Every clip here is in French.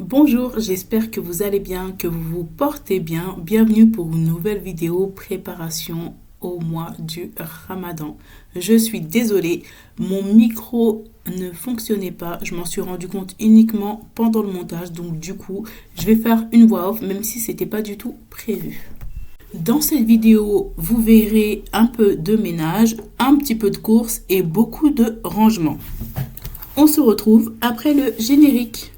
Bonjour, j'espère que vous allez bien, que vous vous portez bien. Bienvenue pour une nouvelle vidéo préparation au mois du Ramadan. Je suis désolée, mon micro ne fonctionnait pas. Je m'en suis rendu compte uniquement pendant le montage. Donc du coup, je vais faire une voix off même si c'était pas du tout prévu. Dans cette vidéo, vous verrez un peu de ménage, un petit peu de course et beaucoup de rangement. On se retrouve après le générique.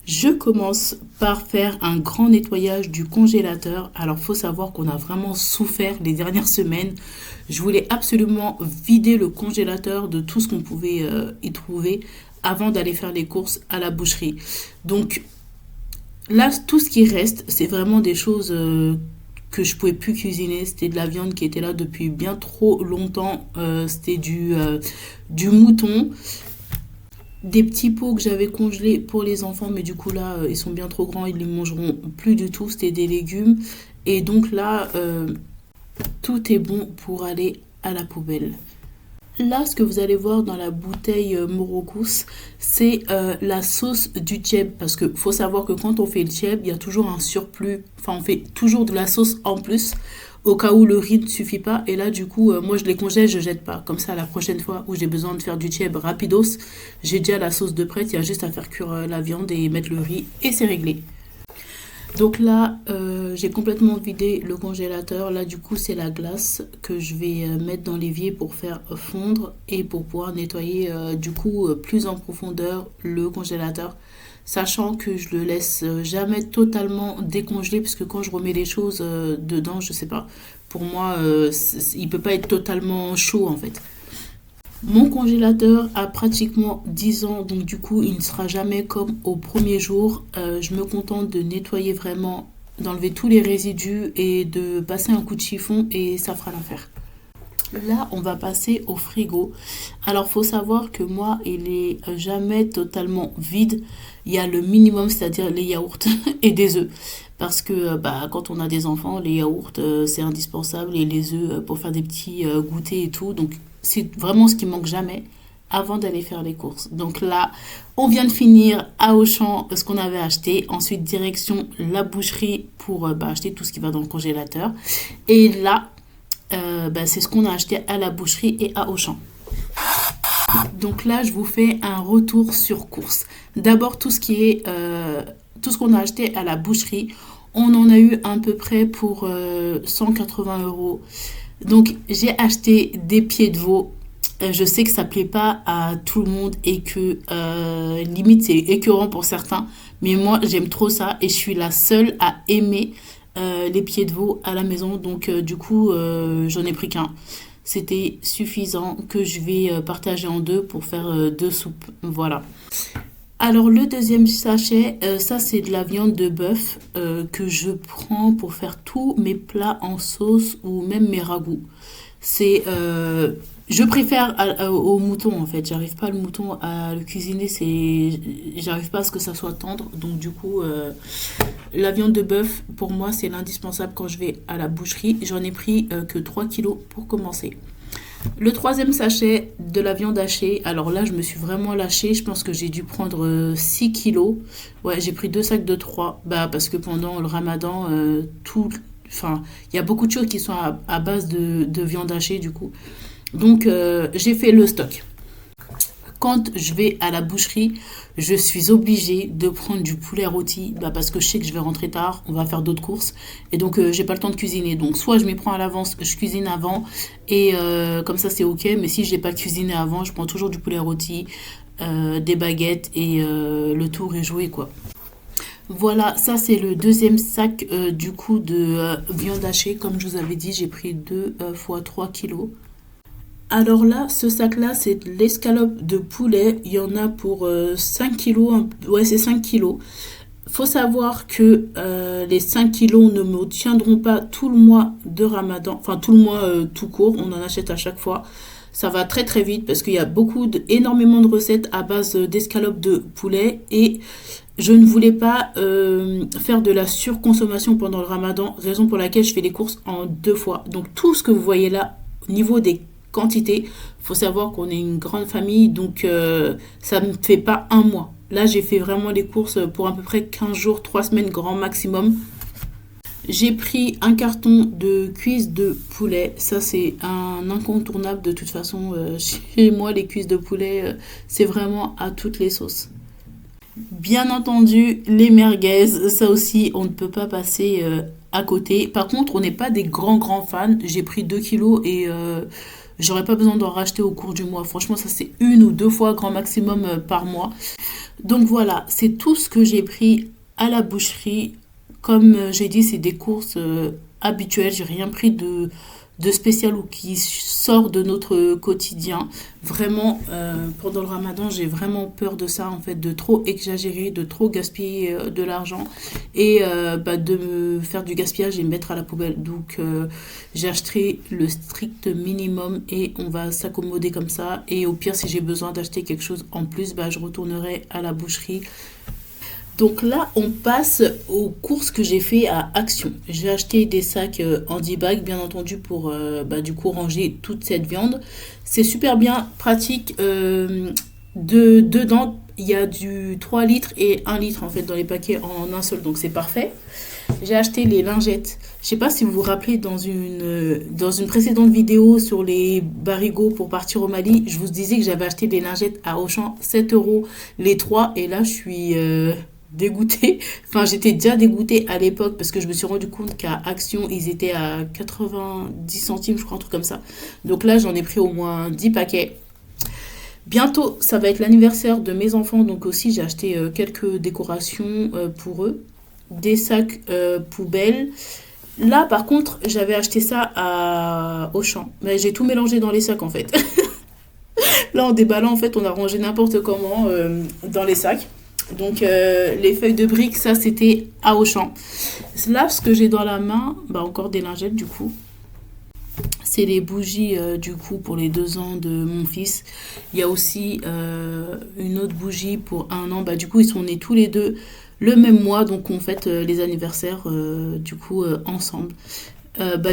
Je commence par faire un grand nettoyage du congélateur. Alors, faut savoir qu'on a vraiment souffert les dernières semaines. Je voulais absolument vider le congélateur de tout ce qu'on pouvait y trouver avant d'aller faire les courses à la boucherie. Donc, là, tout ce qui reste, c'est vraiment des choses que je pouvais plus cuisiner. C'était de la viande qui était là depuis bien trop longtemps. C'était du mouton. Des petits pots que j'avais congelés pour les enfants, mais du coup là, ils sont bien trop grands, ils les mangeront plus du tout. C'était des légumes. Et donc là, tout est bon pour aller à la poubelle. Là, ce que vous allez voir dans la bouteille Morocous, c'est la sauce du tchèb. Parce qu'il faut savoir que quand on fait le tchèb, il y a toujours un surplus. Enfin, on fait toujours de la sauce en plus, au cas où le riz ne suffit pas. Et là, du coup, moi, je les congèle, je jette pas. Comme ça, la prochaine fois où j'ai besoin de faire du tchèb rapidos, j'ai déjà la sauce de prête. Il y a juste à faire cuire la viande et mettre le riz et c'est réglé. Donc là, j'ai complètement vidé le congélateur. Là, du coup, c'est la glace que je vais mettre dans l'évier pour faire fondre et pour pouvoir nettoyer, du coup, plus en profondeur le congélateur. Sachant que je le laisse jamais totalement décongelé, parce que quand je remets les choses dedans, je sais pas, pour moi, il peut pas être totalement chaud en fait. Mon congélateur a pratiquement 10 ans, donc du coup, il ne sera jamais comme au premier jour. Je me contente de nettoyer vraiment, d'enlever tous les résidus et de passer un coup de chiffon et ça fera l'affaire. Là, on va passer au frigo. Alors, faut savoir que moi, il est jamais totalement vide. Il y a le minimum, c'est-à-dire les yaourts et des œufs. Parce que quand on a des enfants, les yaourts, c'est indispensable. Et les œufs pour faire des petits goûters et tout. Donc, c'est vraiment ce qui manque jamais avant d'aller faire les courses. Donc là, on vient de finir à Auchan ce qu'on avait acheté. Ensuite, direction la boucherie pour acheter tout ce qui va dans le congélateur. Et là, c'est ce qu'on a acheté à la boucherie et à Auchan. Donc là, je vous fais un retour sur course. D'abord, tout ce qu'on a acheté à la boucherie, on en a eu à peu près pour 180 €. Donc, j'ai acheté des pieds de veau. Je sais que ça plaît pas à tout le monde et que limite c'est écœurant pour certains. Mais moi, j'aime trop ça et je suis la seule à aimer les pieds de veau à la maison. Donc, du coup, j'en ai pris qu'un. C'était suffisant que je vais partager en deux pour faire deux soupes. Voilà. Alors le deuxième sachet, ça c'est de la viande de bœuf que je prends pour faire tous mes plats en sauce ou même mes ragoûts. Je préfère au mouton en fait. J'arrive pas le mouton à le cuisiner, j'arrive pas à ce que ça soit tendre. Donc du coup, la viande de bœuf pour moi c'est l'indispensable quand je vais à la boucherie. J'en ai pris que 3 kilos pour commencer. Le troisième sachet de la viande hachée, alors là je me suis vraiment lâchée, je pense que j'ai dû prendre 6 kilos. Ouais, j'ai pris deux sacs de 3, parce que pendant le ramadan, il y a beaucoup de choses qui sont à base de viande hachée du coup. Donc j'ai fait le stock. Quand je vais à la boucherie, je suis obligée de prendre du poulet rôti parce que je sais que je vais rentrer tard, on va faire d'autres courses et donc j'ai pas le temps de cuisiner. Donc soit je m'y prends à l'avance, je cuisine avant et comme ça c'est ok, mais si j'ai pas cuisiné avant, je prends toujours du poulet rôti, des baguettes et le tour est joué quoi. Voilà, ça c'est le deuxième sac du coup de viande hachée. Comme je vous avais dit, j'ai pris 2 fois 3 kilos. Alors là, ce sac-là, c'est de l'escalope de poulet. Il y en a pour 5 kilos. Ouais, c'est 5 kilos. Faut savoir que les 5 kilos ne me tiendront pas tout le mois de Ramadan. Enfin, tout le mois tout court. On en achète à chaque fois. Ça va très très vite parce qu'il y a énormément de recettes à base d'escalope de poulet et je ne voulais pas faire de la surconsommation pendant le ramadan, raison pour laquelle je fais les courses en 2 fois. Donc tout ce que vous voyez là, au niveau des quantités, faut savoir qu'on est une grande famille, donc ça ne me fait pas un mois. Là, j'ai fait vraiment les courses pour à peu près 15 jours, 3 semaines grand maximum. J'ai pris un carton de cuisses de poulet. Ça, c'est un incontournable de toute façon. Chez moi, les cuisses de poulet, c'est vraiment à toutes les sauces. Bien entendu, les merguez, ça aussi, on ne peut pas passer à côté. Par contre, on n'est pas des grands fans. J'ai pris 2 kilos et j'aurais pas besoin d'en racheter au cours du mois. Franchement, ça c'est 1 ou 2 fois grand maximum par mois. Donc voilà, c'est tout ce que j'ai pris à la boucherie. Comme j'ai dit, c'est des courses habituelles. J'ai rien pris de spécial ou qui sort de notre quotidien. Vraiment, pendant le ramadan, j'ai vraiment peur de ça, en fait, de trop exagérer, de trop gaspiller de l'argent et de me faire du gaspillage et me mettre à la poubelle. Donc, j'ai acheté le strict minimum et on va s'accommoder comme ça. Et au pire, si j'ai besoin d'acheter quelque chose en plus, je retournerai à la boucherie. Donc là, on passe aux courses que j'ai fait à Action. J'ai acheté des sacs handy bag, bien entendu, pour du coup ranger toute cette viande. C'est super bien pratique. Dedans, il y a du 3 litres et 1 litre en fait dans les paquets en un seul, donc c'est parfait. J'ai acheté les lingettes. Je sais pas si vous vous rappelez dans une précédente vidéo sur les barigots pour partir au Mali, je vous disais que j'avais acheté des lingettes à Auchan, 7 € les 3. Et là, je suis dégoûtée. Enfin, j'étais déjà dégoûtée à l'époque parce que je me suis rendu compte qu'à Action, ils étaient à 90 centimes, je crois, un truc comme ça. Donc là, j'en ai pris au moins 10 paquets. Bientôt, ça va être l'anniversaire de mes enfants, donc aussi j'ai acheté quelques décorations pour eux, des sacs poubelles. Là, par contre, j'avais acheté ça à Auchan, mais j'ai tout mélangé dans les sacs en fait. Là, en déballant, en fait, on a rangé n'importe comment dans les sacs. Donc, les feuilles de briques, ça, c'était à Auchan. Là, ce que j'ai dans la main, encore des lingettes, du coup. C'est les bougies, du coup, pour les 2 ans de mon fils. Il y a aussi une autre bougie pour 1 an. Du coup, ils sont nés tous les deux le même mois. Donc, on fête les anniversaires, du coup, ensemble.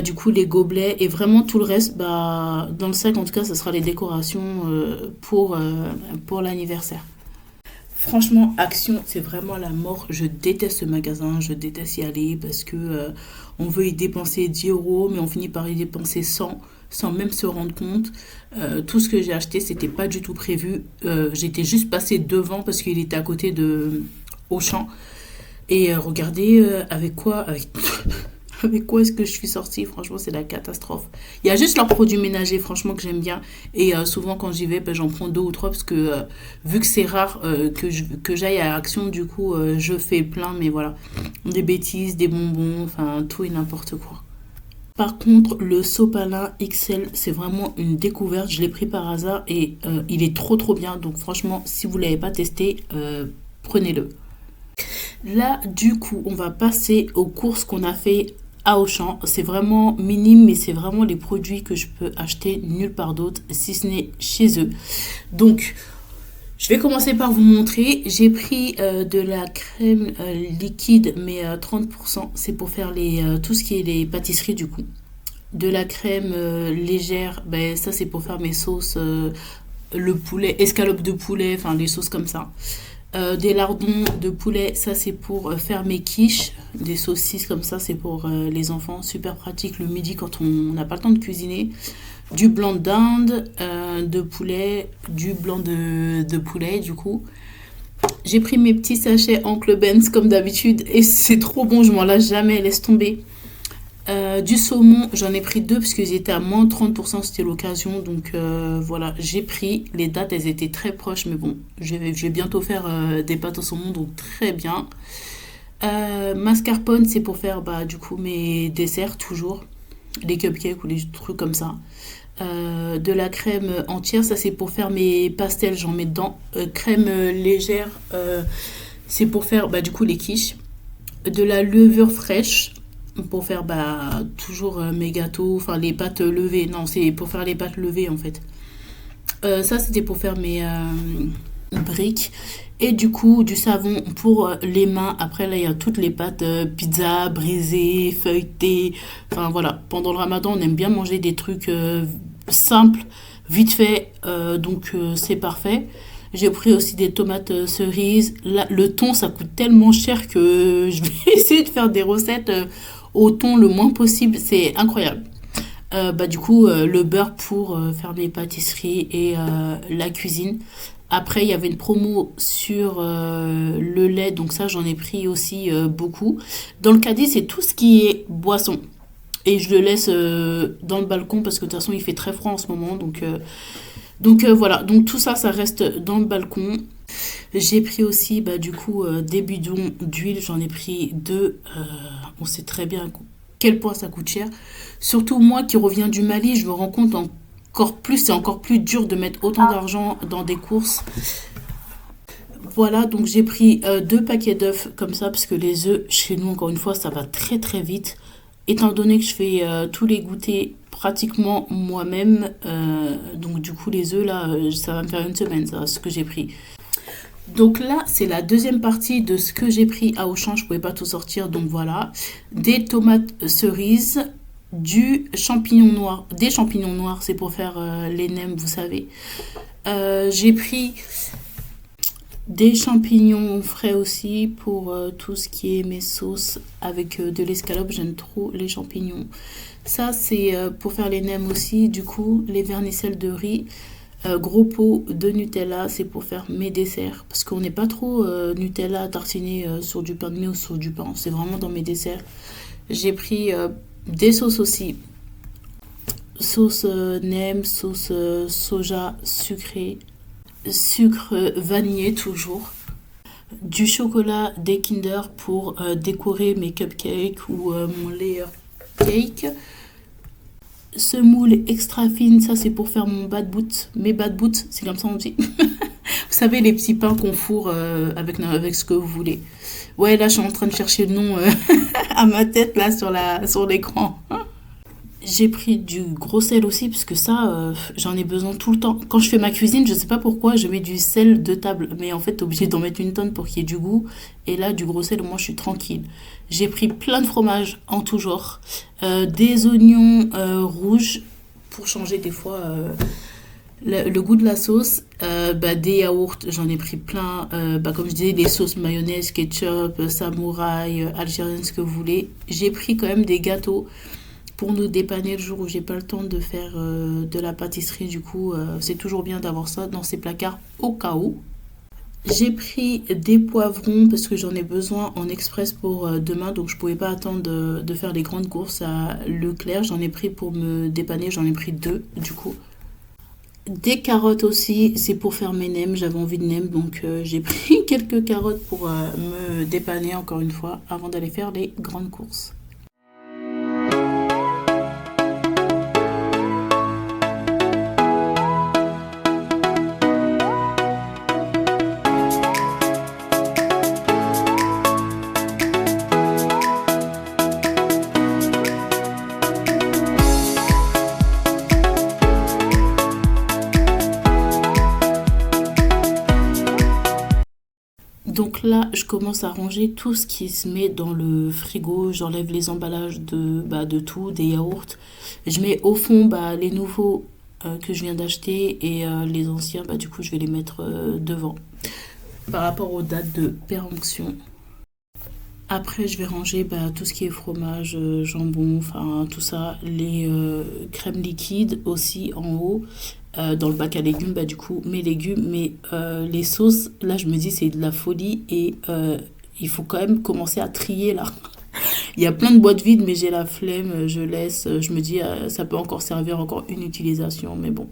Du coup, les gobelets et vraiment tout le reste, dans le sac, en tout cas, ça sera les décorations pour l'anniversaire. Franchement, Action, c'est vraiment la mort. Je déteste ce magasin, je déteste y aller parce que on veut y dépenser 10 €, mais on finit par y dépenser 100 sans même se rendre compte. Tout ce que j'ai acheté, c'était pas du tout prévu. J'étais juste passée devant parce qu'il était à côté de Auchan. Et regardez avec quoi est-ce que je suis sortie. Franchement, c'est la catastrophe. Il y a juste leurs produits ménagers, franchement, que j'aime bien. Et souvent, quand j'y vais, j'en prends 2 ou 3 parce que vu que c'est rare que j'aille à Action, du coup, je fais plein. Mais voilà, des bêtises, des bonbons, enfin, tout et n'importe quoi. Par contre, le sopalin XL, c'est vraiment une découverte. Je l'ai pris par hasard et il est trop bien. Donc franchement, si vous ne l'avez pas testé, prenez-le. Là, du coup, on va passer aux courses qu'on a fait à Auchan. C'est vraiment minime, mais c'est vraiment les produits que je peux acheter nulle part d'autre, si ce n'est chez eux. Donc, je vais commencer par vous montrer. J'ai pris de la crème liquide, mais 30%. C'est pour faire tout ce qui est les pâtisseries, du coup. De la crème légère, ça c'est pour faire mes sauces, le poulet, escalope de poulet, enfin les sauces comme ça. Des lardons de poulet, ça c'est pour faire mes quiches. Des saucisses comme ça, c'est pour les enfants. Super pratique le midi quand on n'a pas le temps de cuisiner. Du blanc d'Inde, de poulet, du blanc de poulet du coup. J'ai pris mes petits sachets Oncle Ben's comme d'habitude et c'est trop bon, je m'en lâche jamais, laisse tomber. Du saumon, j'en ai pris 2 parce qu'ils étaient à moins 30%, c'était l'occasion. Donc voilà, j'ai pris. Les dates, elles étaient très proches, mais bon, je vais bientôt faire des pâtes au saumon, donc très bien. Mascarpone, c'est pour faire du coup mes desserts, toujours. Les cupcakes ou les trucs comme ça. De la crème entière, ça c'est pour faire mes pastels, j'en mets dedans. Crème légère, c'est pour faire du coup les quiches. De la levure fraîche pour faire toujours mes gâteaux, enfin les pâtes levées. Non, c'est pour faire les pâtes levées en fait. Ça, c'était pour faire mes briques. Et du coup, du savon pour les mains. Après, là, il y a toutes les pâtes pizza, brisées, feuilletées. Enfin, voilà. Pendant le ramadan, on aime bien manger des trucs simples, vite fait. Donc, c'est parfait. J'ai pris aussi des tomates cerises. Là, le thon, ça coûte tellement cher que je vais essayer de faire des recettes au thon le moins possible. C'est incroyable. Du coup, le beurre pour faire mes pâtisseries et la cuisine. Après, il y avait une promo sur le lait, donc ça, j'en ai pris aussi beaucoup. Dans le caddie, c'est tout ce qui est boisson. Et je le laisse dans le balcon parce que de toute façon, il fait très froid en ce moment. Donc voilà, donc tout ça, ça reste dans le balcon. J'ai pris aussi, du coup, des bidons d'huile. J'en ai pris deux. On sait très bien quel point ça coûte cher. Surtout moi qui reviens du Mali, je me rends compte encore plus, c'est encore plus dur de mettre autant d'argent dans des courses. Voilà, donc j'ai pris deux paquets d'œufs comme ça, parce que les œufs, chez nous, encore une fois, ça va très très vite. Étant donné que je fais tous les goûters pratiquement moi-même, donc du coup les œufs là, ça va me faire une semaine, ça, ce que j'ai pris. Donc là, c'est la deuxième partie de ce que j'ai pris à Auchan. Je ne pouvais pas tout sortir, donc voilà. Des tomates cerises, du champignon noir. Des champignons noirs, c'est pour faire les nems, vous savez. J'ai pris des champignons frais aussi pour tout ce qui est mes sauces avec de l'escalope. J'aime trop les champignons. Ça, c'est pour faire les nems aussi. Du coup, les vermicelles de riz. Gros pot de Nutella, c'est pour faire mes desserts. Parce qu'on n'est pas trop Nutella tartiné sur du pain de mie ou sur du pain. C'est vraiment dans mes desserts. J'ai pris des sauces aussi. Sauce nem, sauce soja sucrée, sucre vanillé toujours. Du chocolat des Kinder pour décorer mes cupcakes ou mon layer cake. Semoule extra fine, ça c'est pour faire mon bad boot. Mes bad boots, c'est comme ça on dit. Vous savez, les petits pains qu'on fourre avec ce que vous voulez. Ouais, là je suis en train de chercher le nom à ma tête là sur l'écran. J'ai pris du gros sel aussi, parce que ça, j'en ai besoin tout le temps. Quand je fais ma cuisine, je sais pas pourquoi, je mets du sel de table. Mais en fait, t'es obligé d'en mettre une tonne pour qu'il y ait du goût. Et là, du gros sel, moi, je suis tranquille. J'ai pris plein de fromages en tout genre. Des oignons rouges pour changer des fois le goût de la sauce. Des yaourts, j'en ai pris plein. Comme je disais, des sauces mayonnaise, ketchup, samouraï, algérienne, ce que vous voulez. J'ai pris quand même des gâteaux pour nous dépanner le jour où j'ai pas le temps de faire de la pâtisserie. Du coup, c'est toujours bien d'avoir ça dans ces placards au cas où. J'ai pris des poivrons parce que j'en ai besoin en express pour demain, donc je pouvais pas attendre de faire les grandes courses à Leclerc. J'en ai pris pour me dépanner, j'en ai pris deux du coup. Des carottes aussi, c'est pour faire mes nems, j'avais envie de nems, donc j'ai pris quelques carottes pour me dépanner encore une fois avant d'aller faire les grandes courses. Donc là, je commence à ranger tout ce qui se met dans le frigo. J'enlève les emballages de tout, des yaourts. Je mets au fond les nouveaux que je viens d'acheter et les anciens, du coup, je vais les mettre devant par rapport aux dates de péremption. Après, je vais ranger tout ce qui est fromage, jambon, enfin tout ça, les crèmes liquides aussi en haut. Dans le bac à légumes, du coup, mes légumes, mais les sauces, là, je me dis, c'est de la folie et il faut quand même commencer à trier là. Il y a plein de boîtes vides, mais j'ai la flemme, je laisse. Je me dis, ça peut encore servir encore une utilisation, mais bon.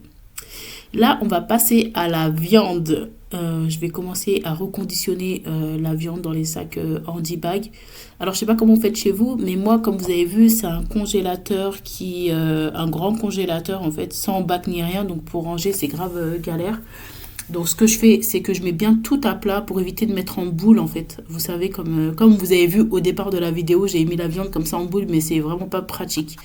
Là, on va passer à la viande. Je vais commencer à reconditionner la viande dans les sacs handy bag. Alors, je sais pas comment vous faites chez vous, mais moi, comme vous avez vu, c'est un congélateur un grand congélateur en fait, sans bac ni rien. Donc, pour ranger, c'est grave galère. Donc, ce que je fais, c'est que je mets bien tout à plat pour éviter de mettre en boule en fait. Vous savez, comme vous avez vu au départ de la vidéo, j'ai mis la viande comme ça en boule, mais c'est vraiment pas pratique.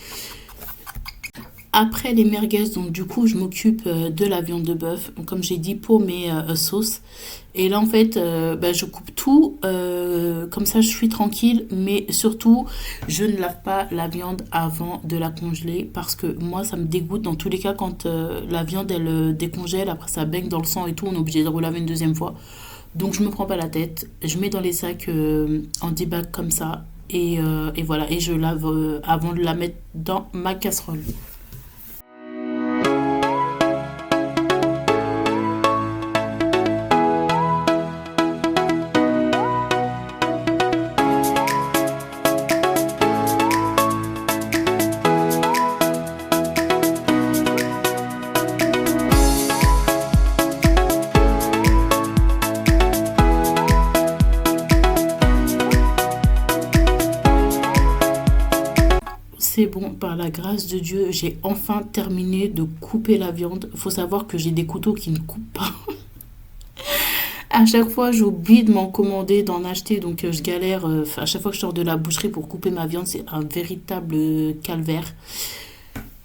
Après les merguez, donc du coup, je m'occupe de la viande de bœuf, donc, comme j'ai dit, pour mes sauces. Et là, en fait, bah, je coupe tout, comme ça, je suis tranquille. Mais surtout, je ne lave pas la viande avant de la congeler parce que moi, ça me dégoûte. Dans tous les cas, quand la viande, elle décongèle, après ça baigne dans le sang et tout, on est obligé de relaver une deuxième fois. Donc, je me prends pas la tête. Je mets dans les sacs en bag comme ça. Et voilà, et je lave avant de la mettre dans ma casserole. C'est bon, par la grâce de Dieu, j'ai enfin terminé de couper la viande. Faut savoir que j'ai des couteaux qui ne coupent pas. À chaque fois, j'oublie de m'en commander, d'en acheter, donc je galère. À chaque fois que je sors de la boucherie pour couper ma viande, c'est un véritable calvaire.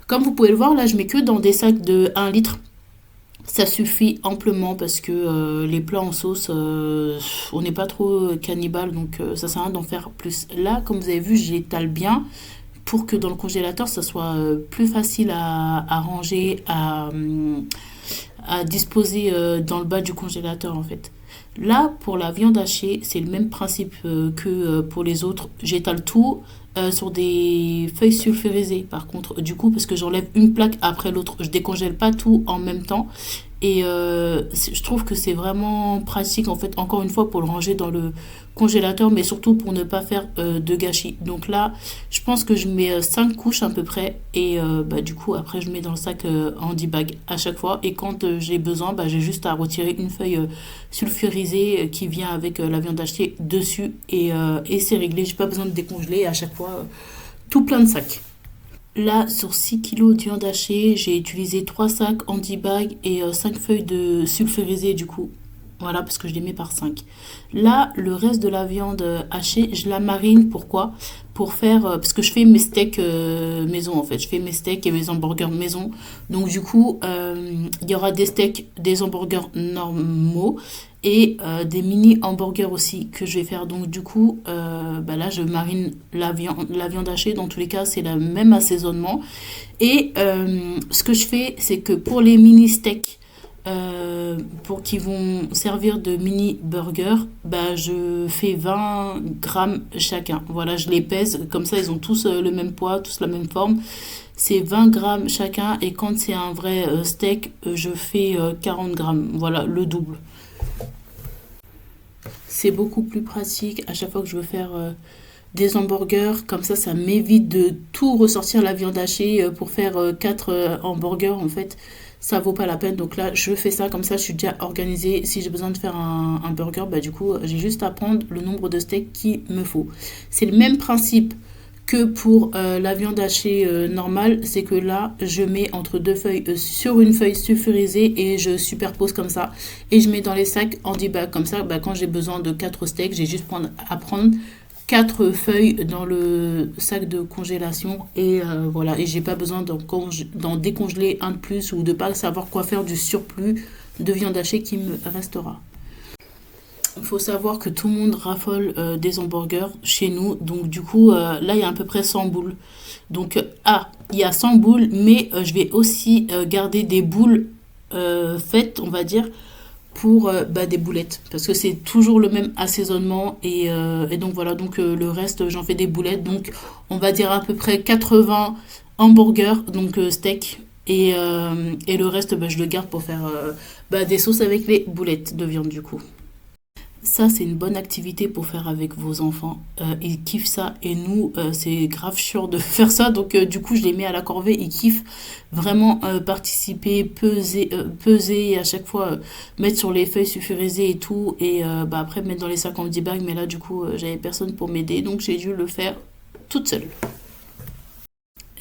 Comme vous pouvez le voir, là, je mets que dans des sacs de 1 litre. Ça suffit amplement parce que les plats en sauce, on n'est pas trop cannibale, donc ça sert à rien d'en faire plus. Là, comme vous avez vu, je l'étale bien pour que dans le congélateur, ça soit plus facile à ranger, à disposer dans le bas du congélateur en fait. Là, pour la viande hachée, c'est le même principe que pour les autres. J'étale tout sur des feuilles sulfurisées par contre. Du coup, parce que j'enlève une plaque après l'autre, je décongèle pas tout en même temps. Et je trouve que c'est vraiment pratique, en fait, encore une fois, pour le ranger dans le congélateur, mais surtout pour ne pas faire de gâchis. Donc là, je pense que je mets 5 couches à peu près. Et bah, du coup, après, je mets dans le sac en bag à chaque fois. Et quand j'ai besoin, bah, j'ai juste à retirer une feuille sulfurisée qui vient avec la viande hachée dessus. Et c'est réglé. J'ai pas besoin de décongeler à chaque fois tout plein de sacs. Là, sur 6 kilos de viande hachée, j'ai utilisé 3 sacs en bag et 5 feuilles de sulfurisé du coup. Voilà, parce que je les mets par 5. Là, le reste de la viande hachée, je la marine. Pourquoi? Pour faire... parce que je fais mes steaks maison, en fait. Je fais mes steaks et mes hamburgers maison. Donc, du coup, il y aura des steaks, des hamburgers normaux et des mini hamburgers aussi que je vais faire. Donc, du coup, bah là, je marine la viande hachée. Dans tous les cas, c'est le même assaisonnement. Et ce que je fais, c'est que pour les mini steaks, pour qui vont servir de mini burger, bah, je fais 20 grammes chacun. Voilà, je les pèse, comme ça ils ont tous le même poids, tous la même forme. C'est 20 grammes chacun et quand c'est un vrai steak, je fais 40 grammes. Voilà, le double. C'est beaucoup plus pratique à chaque fois que je veux faire des hamburgers. Comme ça m'évite de tout ressortir la viande hachée pour faire 4 hamburgers en fait. Ça vaut pas la peine. Donc là, je fais ça comme ça, je suis déjà organisée. Si j'ai besoin de faire un burger, bah du coup, j'ai juste à prendre le nombre de steaks qu'il me faut. C'est le même principe que pour la viande hachée normale. C'est que là, je mets entre deux feuilles sur une feuille sulfurisée et je superpose comme ça. Et je mets dans les sacs en bag comme ça. Bah, quand j'ai besoin de 4 steaks, j'ai juste à prendre 4 feuilles dans le sac de congélation et voilà, et j'ai pas besoin d'en décongeler un de plus ou de pas savoir quoi faire du surplus de viande hachée qui me restera. Il faut savoir que tout le monde raffole des hamburgers chez nous, donc du coup là il y a à peu près 100 boules. Donc il y a 100 boules, mais je vais aussi garder des boules faites, on va dire, pour bah, des boulettes parce que c'est toujours le même assaisonnement et donc voilà, donc le reste j'en fais des boulettes, donc on va dire à peu près 80 hamburgers, donc steak et le reste bah, je le garde pour faire bah, des sauces avec les boulettes de viande du coup. Ça, c'est une bonne activité pour faire avec vos enfants. Ils kiffent ça. Et nous, c'est grave chiant de faire ça. Donc, du coup, je les mets à la corvée. Ils kiffent vraiment participer, peser et à chaque fois mettre sur les feuilles sulfurisées et tout. Et bah, après, mettre dans les sacs en bag. Mais là, du coup, j'avais personne pour m'aider. Donc, j'ai dû le faire toute seule.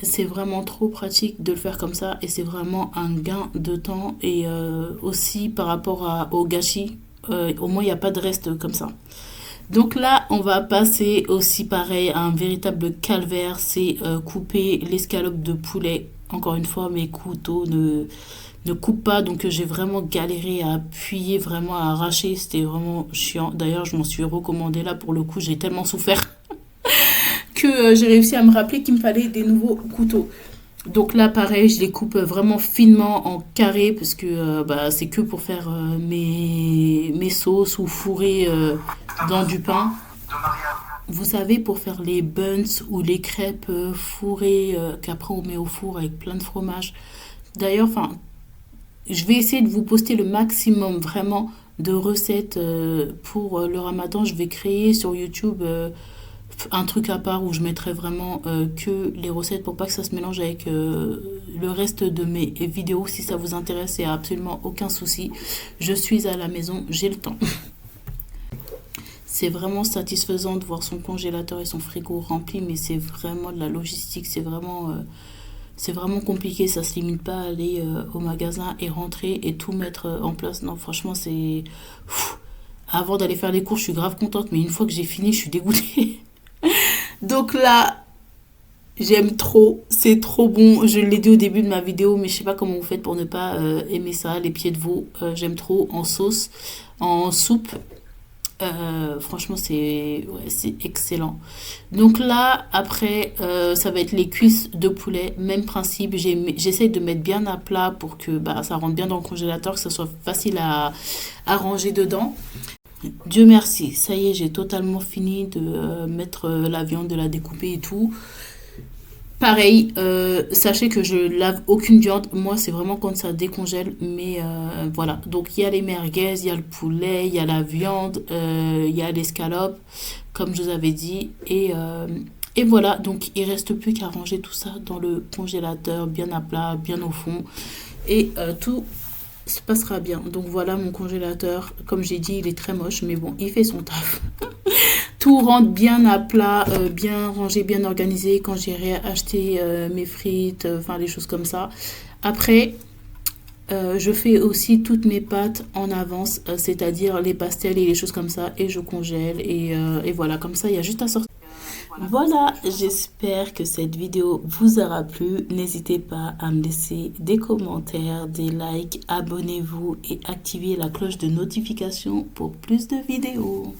C'est vraiment trop pratique de le faire comme ça. Et c'est vraiment un gain de temps. Et aussi par rapport au gâchis. Au moins il n'y a pas de reste comme ça. Donc là on va passer aussi pareil à un véritable calvaire, c'est couper l'escalope de poulet encore une fois, mes couteaux ne coupent pas. Donc, j'ai vraiment galéré à appuyer, vraiment à arracher. C'était vraiment chiant. D'ailleurs, je m'en suis recommandé là pour le coup. J'ai tellement souffert que j'ai réussi à me rappeler qu'il me fallait des nouveaux couteaux. Donc là, pareil, je les coupe vraiment finement en carré parce que bah, c'est que pour faire mes sauces ou fourrer dans du pain. Vous savez, pour faire les buns ou les crêpes fourrées qu'après on met au four avec plein de fromage. D'ailleurs, enfin, je vais essayer de vous poster le maximum vraiment de recettes pour le ramadan. Je vais créer sur YouTube un truc à part où je mettrai vraiment que les recettes pour pas que ça se mélange avec le reste de mes vidéos. Si ça vous intéresse, il n'y a absolument aucun souci. Je suis à la maison, j'ai le temps. C'est vraiment satisfaisant de voir son congélateur et son frigo remplis, mais c'est vraiment de la logistique, c'est vraiment compliqué. Ça se limite pas à aller au magasin et rentrer et tout mettre en place. Non, franchement, c'est... Avant d'aller faire les courses, je suis grave contente, mais une fois que j'ai fini, je suis dégoûtée. Donc là, j'aime trop, c'est trop bon. Je l'ai dit au début de ma vidéo, mais je sais pas comment vous faites pour ne pas aimer ça, les pieds de veau. J'aime trop en sauce, en soupe. Franchement, c'est excellent. Donc là, après, ça va être les cuisses de poulet. Même principe, j'essaye de mettre bien à plat pour que bah, ça rentre bien dans le congélateur, que ça soit facile à ranger dedans. Dieu merci, ça y est, j'ai totalement fini de mettre la viande, de la découper et tout. Pareil, sachez que je lave aucune viande. Moi, c'est vraiment quand ça décongèle. Mais voilà. Donc, il y a les merguez, il y a le poulet, il y a la viande, il y a l'escalope, comme je vous avais dit. Et voilà. Donc, il reste plus qu'à ranger tout ça dans le congélateur, bien à plat, bien au fond. Et tout se passera bien. Donc, voilà mon congélateur. Comme j'ai dit, il est très moche. Mais bon, il fait son taf. Tout rentre bien à plat, bien rangé, bien organisé quand j'irai acheter mes frites, enfin les choses comme ça. Après, je fais aussi toutes mes pâtes en avance, c'est-à-dire les pastels et les choses comme ça, et je congèle. Et voilà, comme ça, il y a juste à sortir. Voilà, j'espère que cette vidéo vous aura plu. N'hésitez pas à me laisser des commentaires, des likes, abonnez-vous et activez la cloche de notification pour plus de vidéos.